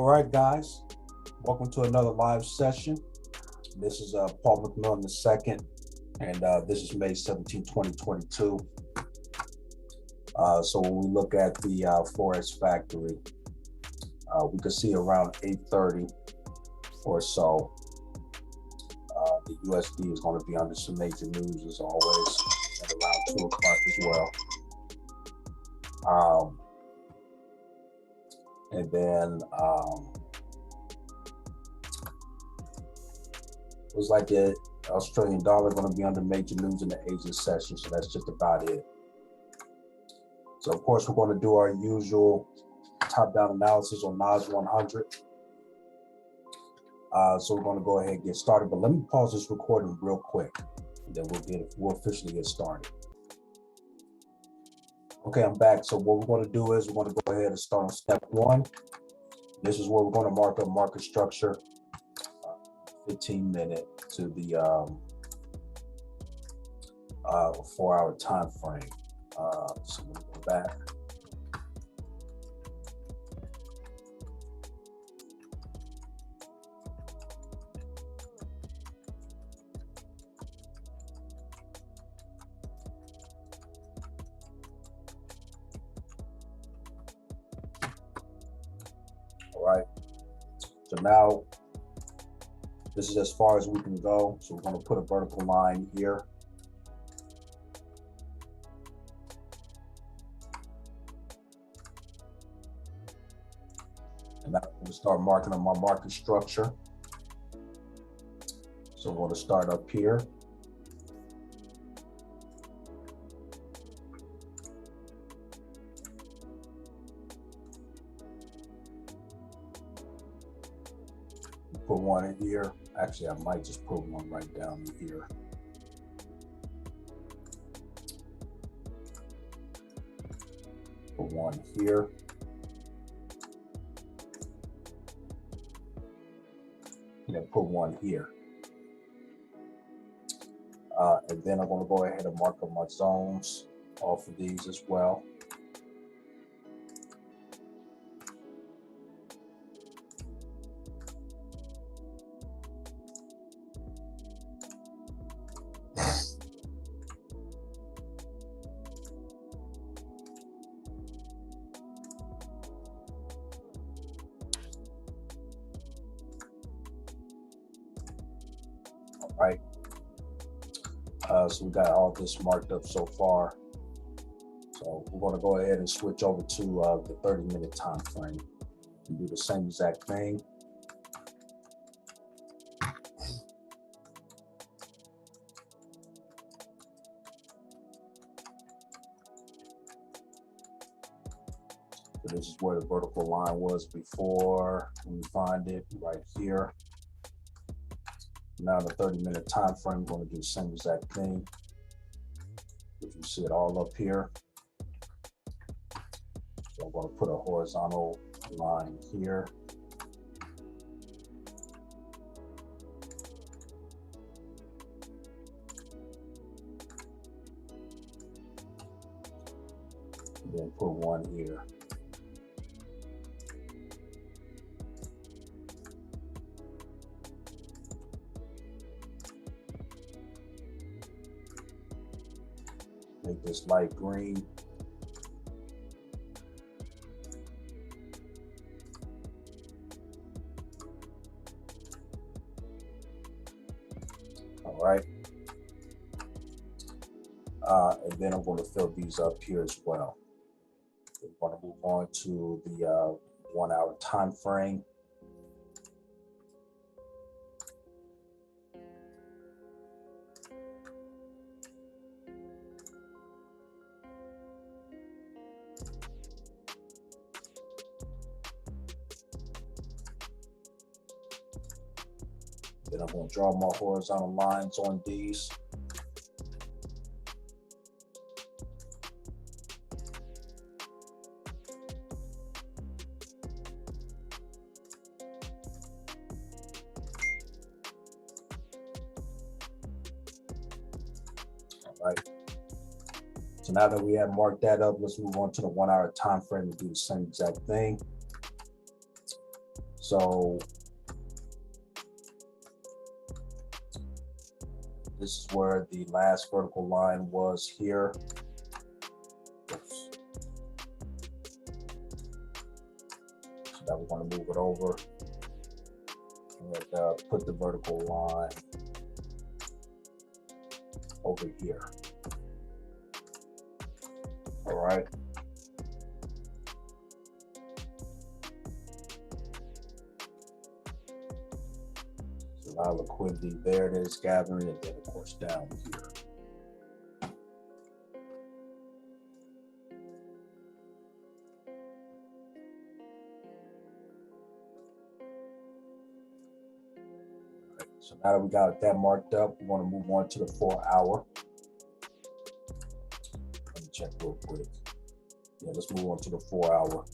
All right, guys, welcome to another live session. This is Paul McMillan II, and this is May 17, 2022. So when we look at the Forex Factory, we can see around 8:30 or so, the USD is going to be under some major news as always, and around 2 o'clock as well. And then it was like the Australian dollar going to be under major news in the Asian session, so that's just about it. So of course we're going to do our usual top-down analysis on NAS100. So we're going to go ahead and get started, but let me pause this recording real quick, and then we'll officially get started. Okay, I'm back. So what we're going to do is we're going to go ahead and start on step one. This is where we're going to mark up market structure, 15-minute to the 4-hour time frame. So we'll go back. All right. So now this is as far as we can go. So we're going to put a vertical line here. And now I'm going to start marking on my market structure. So I'm going to start up here. Put one in here. Actually, I might just put one right down here. Put one here. And then put one here. And then I'm going to go ahead and mark up my zones off of these as well. All right. So we got all this marked up so far. So we're going to go ahead and switch over to the 30-minute time frame and do the same exact thing. So this is where the vertical line was before. Let me find it right here. Now the 30-minute time frame, we're going to do the same exact thing. If you see it all up here. So I'm going to put a horizontal line here. And then put one here. Make this light green. All right. And then I'm going to fill these up here as well. We're going to move on to the 1-hour time frame. Then I'm going to draw more horizontal lines on these. All right. So now that we have marked that up, let's move on to the 1-hour time frame and do the same exact thing. So this is where the last vertical line was here. Oops. So now we're going to move it over and put the vertical line over here. All right. So now liquidity, there it is, gathering, and then of course down here. So now that we got that marked up, we want to move on to the 4 hour. Let me check real quick. Yeah, let's move on to the 4 hour.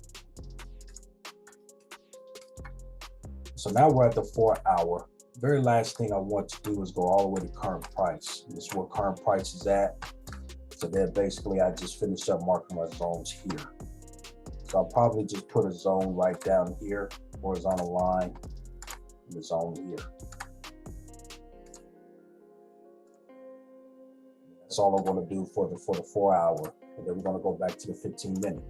So now we're at the 4 hour. Very last thing I want to do is go all the way to current price. This is where current price is at. So then basically I just finished up marking my zones here. So I'll probably just put a zone right down here, horizontal line, and the zone here. That's all I'm going to do for the 4 hour, and then we're going to go back to the 15 minute.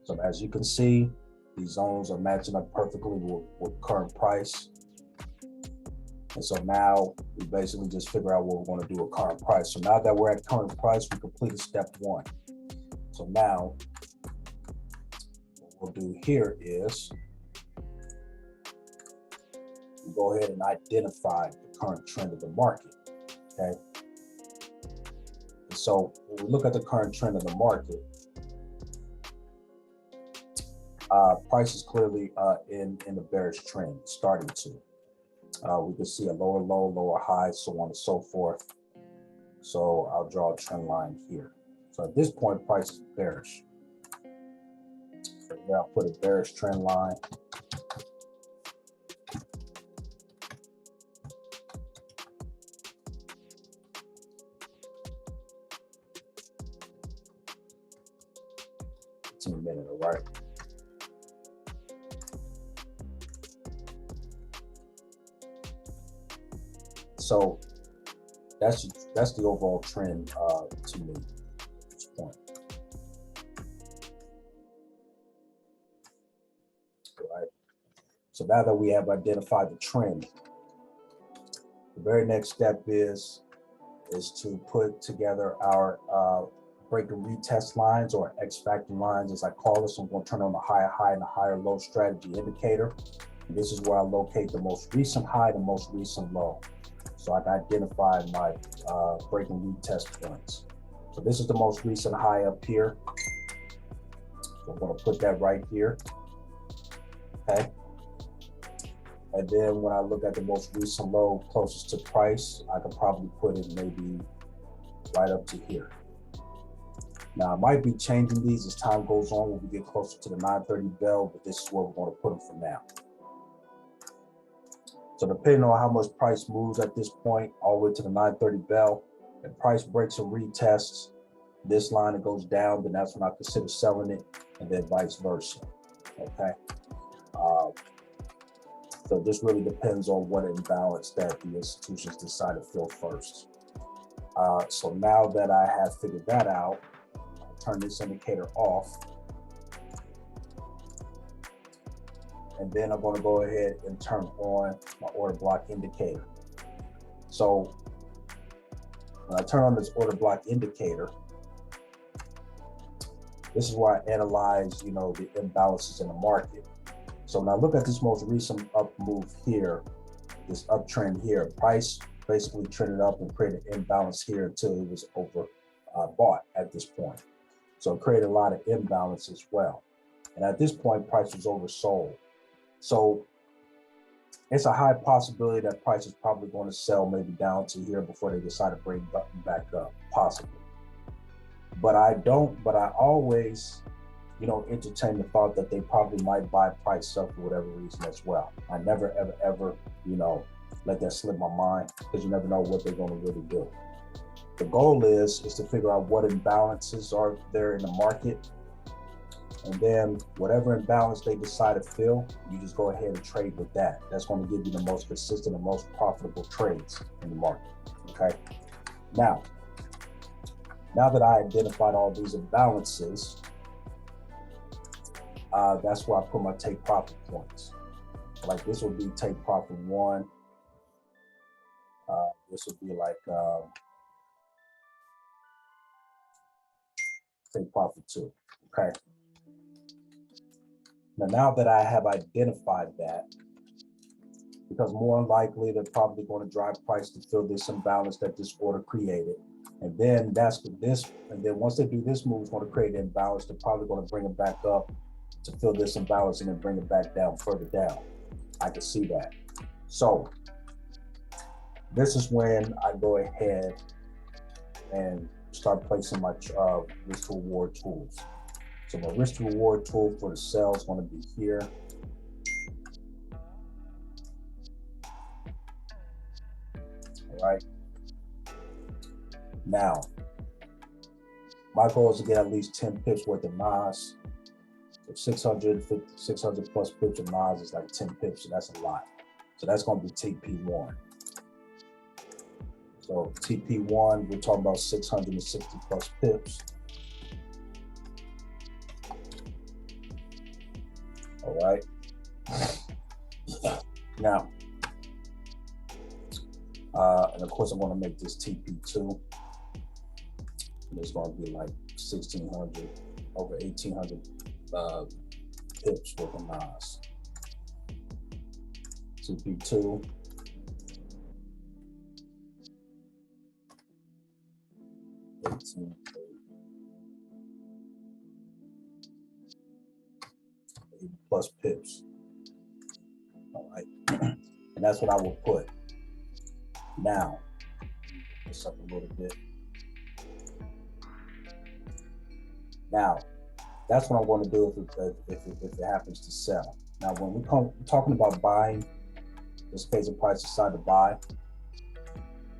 So as you can see, these zones are matching up perfectly with current price. And so now we basically just figure out what we're going to do with current price. So now that we're at current price, we completed step 1. So now what we'll do here is we go ahead and identify the current trend of the market, okay? And so when we look at the current trend of the market, price is clearly in the bearish trend, starting to. We can see a lower low, lower high, so on and so forth. So I'll draw a trend line here. So at this point, price is bearish. So here I'll put a bearish trend line. Minute, all right. So that's the overall trend to me at this point. All right. So now that we have identified the trend, the very next step is to put together our break and retest lines, or X factor lines as I call it. So I'm going to turn on the higher high and the higher low strategy indicator. And this is where I locate the most recent high, the most recent low. So I can identify my break and retest points. So this is the most recent high up here. So I'm going to put that right here. Okay. And then when I look at the most recent low closest to price, I could probably put it maybe right up to here. Now I might be changing these as time goes on when we get closer to the 930 bell, but this is where we're going to put them for now. So depending on how much price moves at this point, all the way to the 930 bell, if price breaks and retests this line, it goes down, then that's when I consider selling it, and then vice versa. Okay. So this really depends on what imbalance that the institutions decide to fill first. So now that I have figured that out, I'll turn this indicator off. And then I'm going to go ahead and turn on my order block indicator. So when I turn on this order block indicator, this is where I analyze, the imbalances in the market. So when I look at this most recent up move here, this uptrend here, price basically trended up and created an imbalance here until it was over bought at this point. So it created a lot of imbalance as well. And at this point, price was oversold. So it's a high possibility that price is probably going to sell maybe down to here before they decide to bring back up, possibly. But I always, entertain the thought that they probably might buy price up for whatever reason as well. I never, ever, let that slip my mind, because you never know what they're going to really do. The goal is to figure out what imbalances are there in the market, And then whatever imbalance they decide to fill, you just go ahead and trade with that. That's going to give you the most consistent and most profitable trades in the market. Okay. Now that I identified all these imbalances, that's where I put my take profit points. Like this would be take profit 1. This would be like take profit 2. Okay. Now that I have identified that, because more than likely they're probably going to drive price to fill this imbalance that this order created. And then once they do this move, it's going to create an imbalance. They're probably going to bring it back up to fill this imbalance and then bring it back down further down. I can see that. So this is when I go ahead and start placing my risk to reward tools. So my risk to reward tool for the sell is going to be here. All right. Now, my goal is to get at least 10 pips worth of NAS. So 600 plus pips of NAS is like 10 pips, so that's a lot. So that's going to be TP1. So TP1, we're talking about 660 plus pips. All right. Now, and of course, I'm going to make this TP2. And it's going to be like 1,600, over 1,800 pips worth of NAS. TP2. Plus pips. All right. And that's what I will put. Now, this up a little bit. Now, that's what I'm going to do if it happens to sell. Now, when we're talking about buying, in this case, the price decide to buy,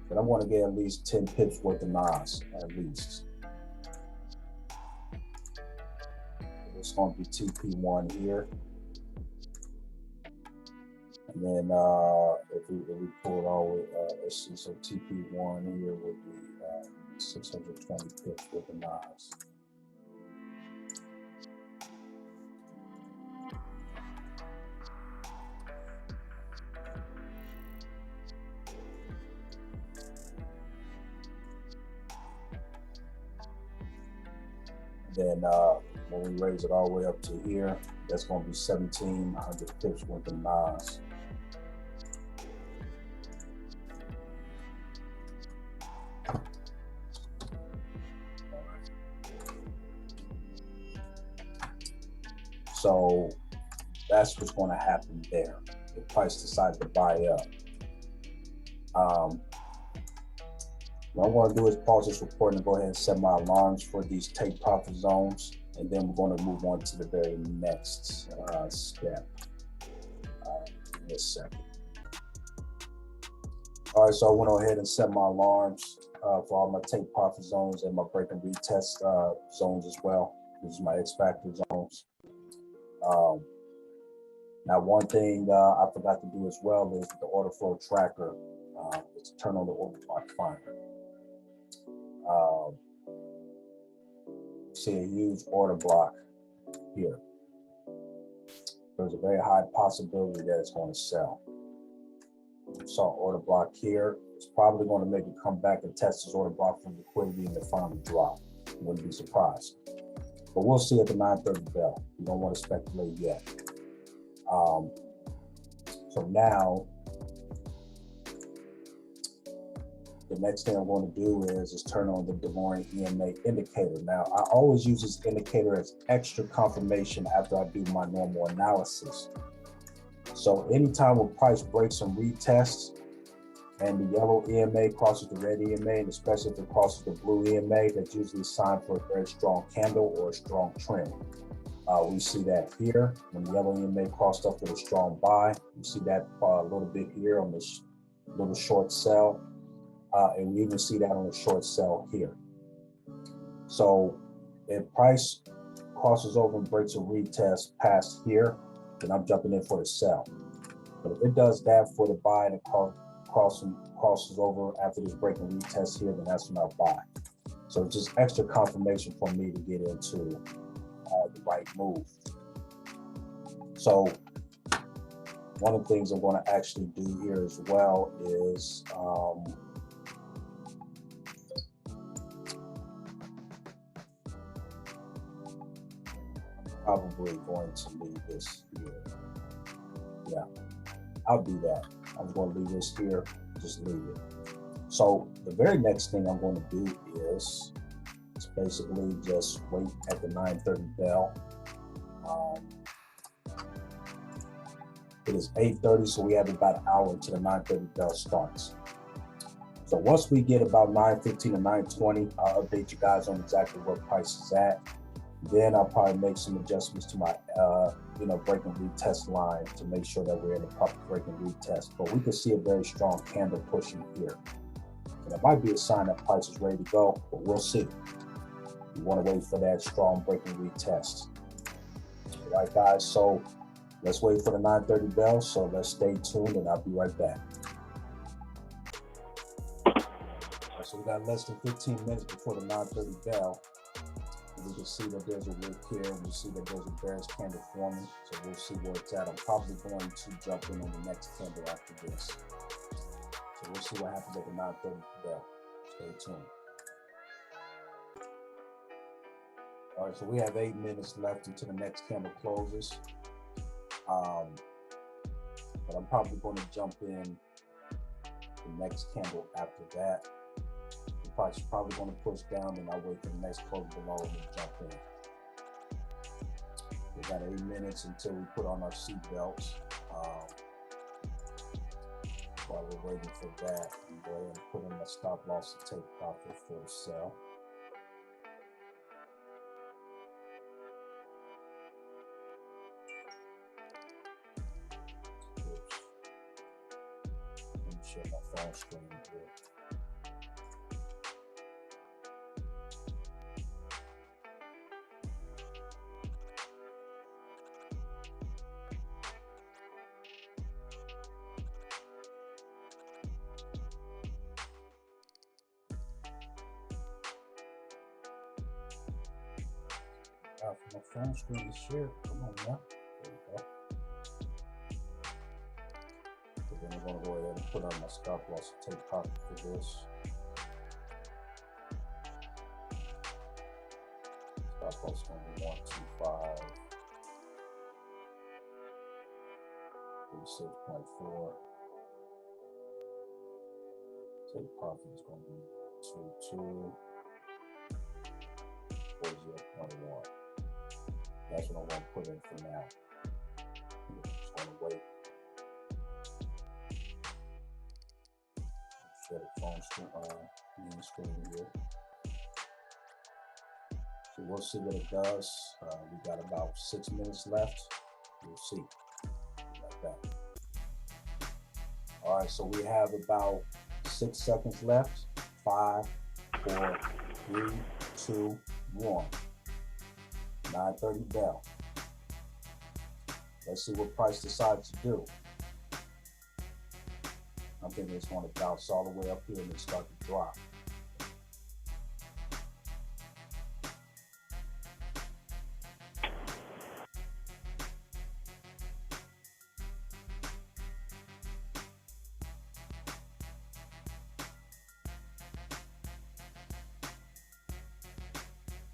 but I want to get at least 10 pips worth of NAS, at least. It's going to be TP1 here. And then if we pull it all the way, let's see, so TP1 here would be 620 pips worth of NAS. Then when we raise it all the way up to here, that's going to be 1,700 pips worth of NAS. So that's what's going to happen there. The price decides to buy up. What I'm going to do is pause this recording and go ahead and set my alarms for these take profit zones. And then we're going to move on to the very next step in a second. All right, so I went ahead and set my alarms for all my take profit zones and my break and retest zones as well. This is my X factor zones. Now, one thing I forgot to do as well is the order flow tracker. Is to turn on the order block finder. See a huge order block here. There's a very high possibility that it's going to sell. Saw order block here. It's probably going to make it come back and test this order block from liquidity and then finally drop. Wouldn't be surprised. But we'll see at the 9:30 bell. You don't want to speculate yet. So now, the next thing I'm going to do is turn on the Delorean EMA indicator. Now, I always use this indicator as extra confirmation after I do my normal analysis. So anytime a price breaks some retests and the yellow EMA crosses the red EMA, and especially if it crosses the blue EMA, that's usually a sign for a very strong candle or a strong trend. We see that here when the yellow EMA crossed up with a strong buy. We see that a little bit here on this little short sell. And we even see that on the short sell here. So if price crosses over and breaks a retest past here, then I'm jumping in for the sell. But if it does that for the buy and it crosses over after this break and retest here, then that's when I'll buy. So it's just extra confirmation for me to get into the right move. So one of the things I'm going to actually do here as well is probably going to leave this here. Yeah, I'll do that. I'm going to leave this here, just leave it. So the very next thing I'm going to do is basically just wait at the 9:30 bell. It is 8:30, so we have about an hour until the 9:30 bell starts. So once we get about 9:15 or 9:20, I'll update you guys on exactly where price is at. Then I'll probably make some adjustments to my, break and retest line to make sure that we're in the proper break and retest. But we can see a very strong candle pushing here. And it might be a sign that price is ready to go, but we'll see. You want to wait for that strong break and retest. All right, guys. So let's wait for the 9:30 bell. So let's stay tuned, and I'll be right back. Right, so we got less than 15 minutes before the 9:30 bell. We can see that there's a wick here, and we see that there's a bearish candle forming. So we'll see where it's at. I'm probably going to jump in on the next candle after this. So we'll see what happens at the 9:30 bell. Stay tuned. All right, so we have 8 minutes left until the next candle closes. But I'm probably going to jump in the next candle after that. The price is probably going to push down, and I'll wait for the next close below and jump in. We got 8 minutes until we put on our seat belts. While we're waiting for that, I'm going to put in a stop loss to take profit for the sell. Let me share my phone screen here. My phone screen is shared. Come on now. There we go. So then I'm going to go ahead and put on my stop loss and take profit for this. Stop loss is going to be 125. 36.4. Take profit is going to be 22. 40.1. That's what I'm going to put in for now. I'm just going to wait. Share the phone screen, screen here. So we'll see what it does. We got about 6 minutes left. We'll see. Like that. All right, so we have about 6 seconds left. 5, 4, 3, 2, 1. 9:30 bell. Let's see what price decides to do. I'm thinking it's going to bounce all the way up here and then start to drop.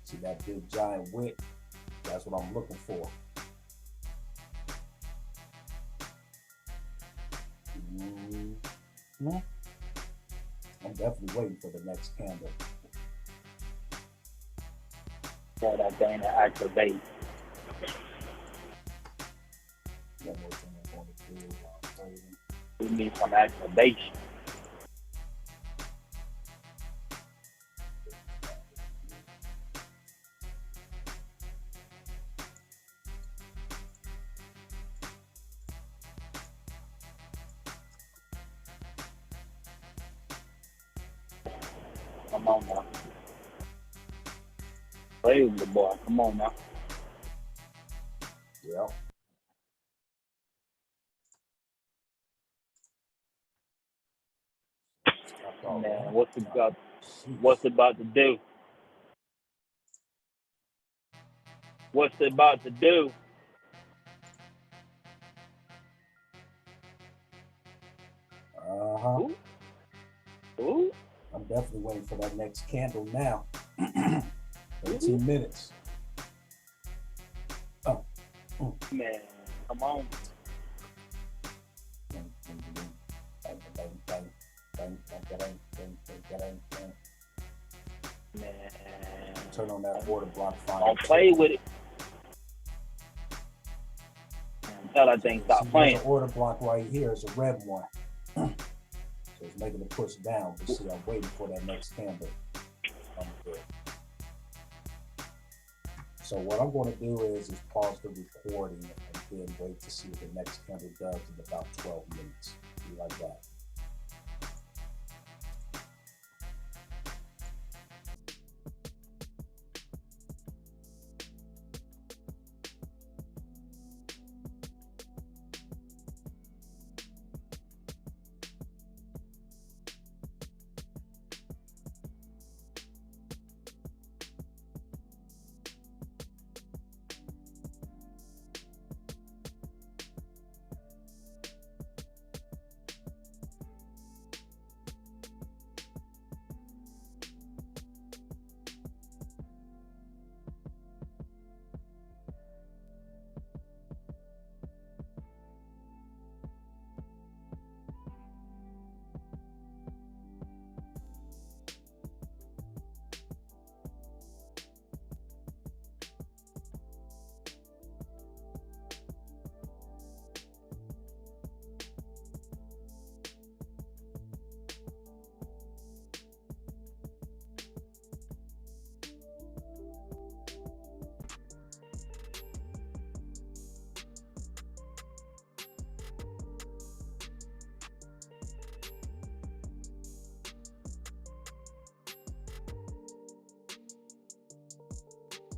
See that big giant wick? That's what I'm looking for. I'm definitely waiting for the next candle. For that thing to activate. One more thing I'm going to do while I'm waiting. We need some activation. Come on now. Play with the boy. Come on now. Yep. Stopped already. Man, what's Sheesh. it about to do? What's it about to do? Uh-huh. Ooh. I'm definitely waiting for that next candle now. 18 minutes. Oh. Man, come on. Man. Turn on that order block finally. Don't play with it. Tell that thing stop playing. There's an order block right here. It's a red one. So it's making it push down. But see, I'm waiting for that next candle. I'm good. So what I'm going to do is pause the recording and then wait to see what the next candle does in about 12 minutes. Be like that.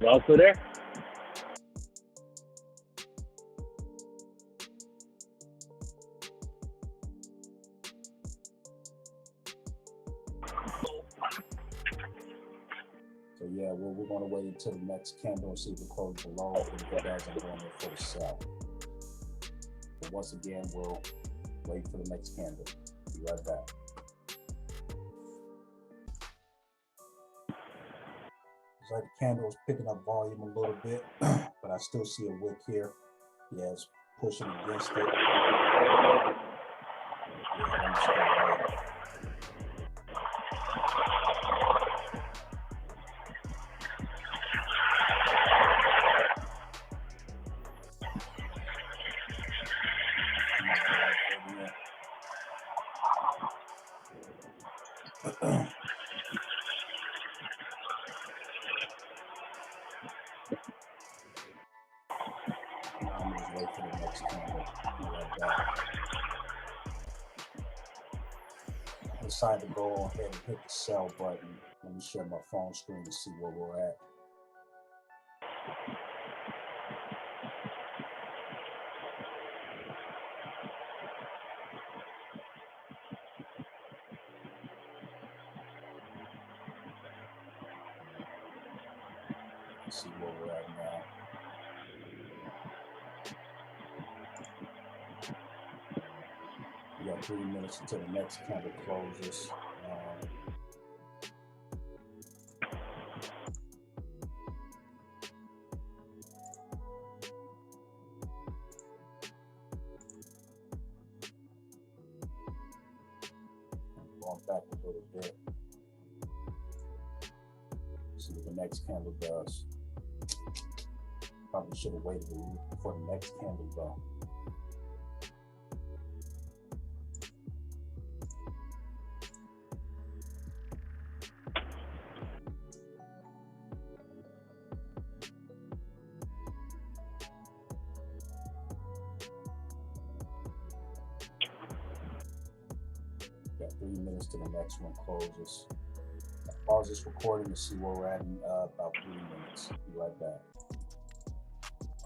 Y'all still there? So yeah, we're going to wait until the next candle and see if it closes below. And if it does, I'm going in for the sell. But once again, we'll wait for the next candle. Be right back. It's like the candle is picking up volume a little bit, but I still see a wick here. Yeah, it's pushing against it. Yeah, I'm just gonna wait. I'm just wait for the next candle. Be like that. I decided to go ahead and hit the sell button. Let me share my phone screen to see where we're at. Let's see where we're at now. We got 3 minutes until the next candle closes. Going back a little bit. See what the next candle does. Probably should have waited for the next candle though. Got 3 minutes till the next one closes. I'll pause this recording to see where we're at in about 3 minutes. Be right back.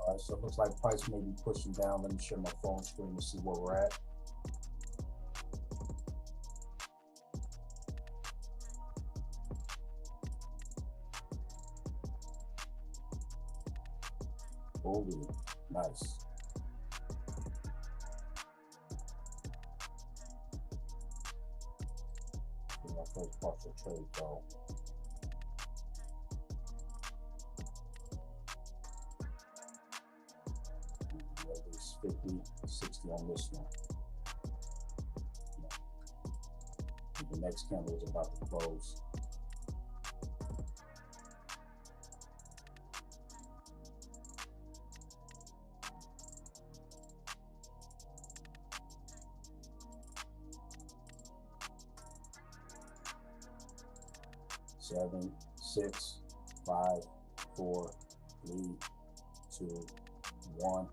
All right, so it looks like price may be pushing down. Let me share my phone screen to see where we're at. Holy, nice. My first partial trade though. At least 50, 60 on this one. The next candle is about to close. Seven, 6, 5, 4, 3, 2, 1.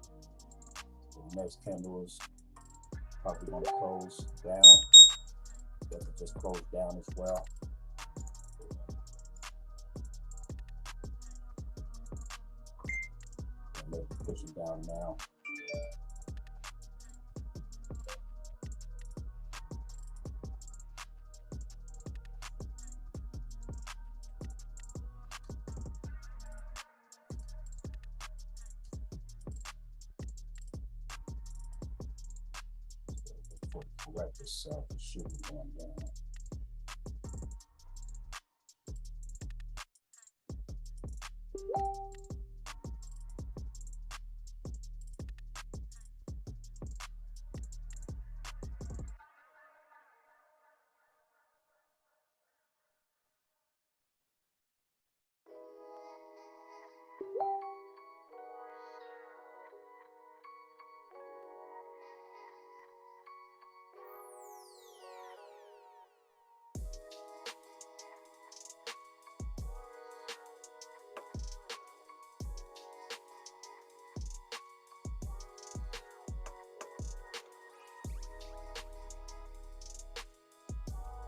The next candle is probably going to close down. Guess it just closed down as well. And maybe pushing down now. For the correct itself, it should be going down.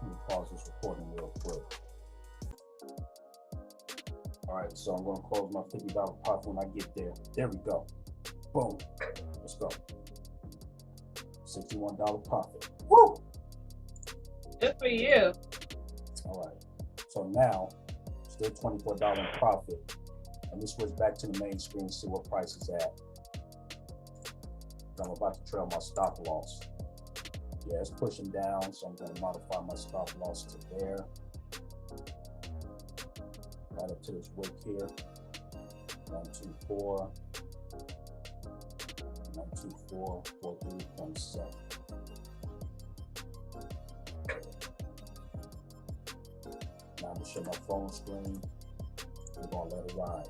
Let me pause this recording real quick. All right, so I'm going to close my $50 profit when I get there. There we go. Boom. Let's go. $61 profit. Woo! Good for you. All right. So now, still $24 in profit. Let me switch back to the main screen and see what price is at. I'm about to trail my stop loss. Yeah, it's pushing down, so I'm going to modify my stop loss to there. Right up to this wick here. 124. 124, 43.7. Now I'm going to show my phone screen. We're going to let it ride.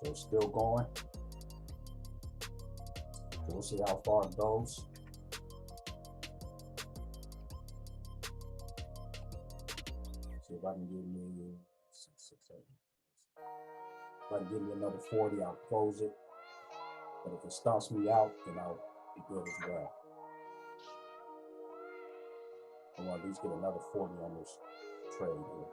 So it's still going. So we'll see how far it goes. See if I can give me 6, 7. If I can give me another 40, I'll close it. But if it stops me out, then I'll be good as well. I want to at least get another 40 on this trade here.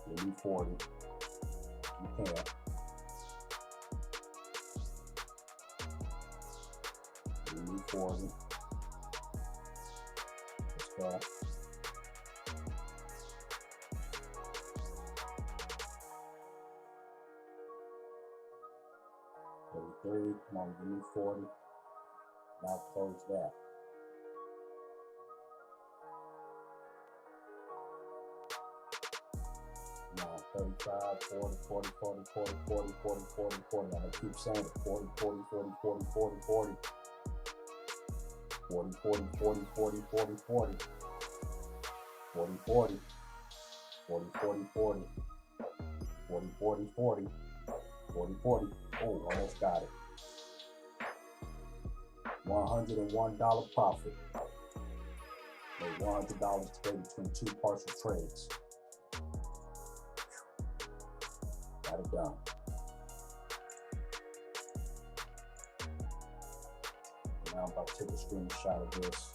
Give me 40. You can. Give me 40. Let's go. Come on, give me 40. Now close that. Now 35, 40, 40, 40, 40, 40, 40, 40, 40. I'm gonna keep saying it. 40, 40, 40, 40, 40, 40. 40, 40, 40, 40, 40, 40. 40, 40. 40, 40, 40. 40, 40, 40. 40, 40. Oh, almost got it. $101 profit. Made $100 today between two partial trades. Got it done. Now I'm about to take a screenshot of this.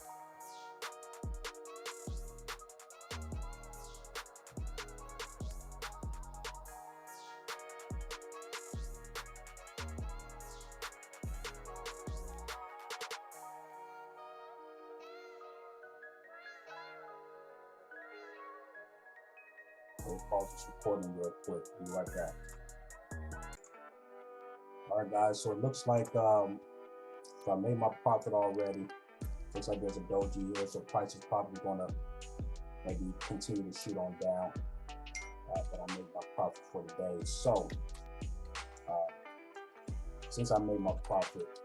We'll pause this recording real quick. Be right back. All right, guys. So it looks like so I made my profit already. Looks like there's a doji here, so price is probably gonna maybe continue to shoot on down. But I made my profit for the day. So since I made my profit,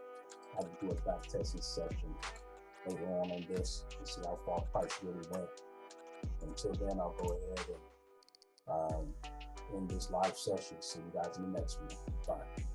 I will do a back testing session later on this and see how far price really went. Until then, I'll go ahead and end this live session. See you guys in the next one. Bye.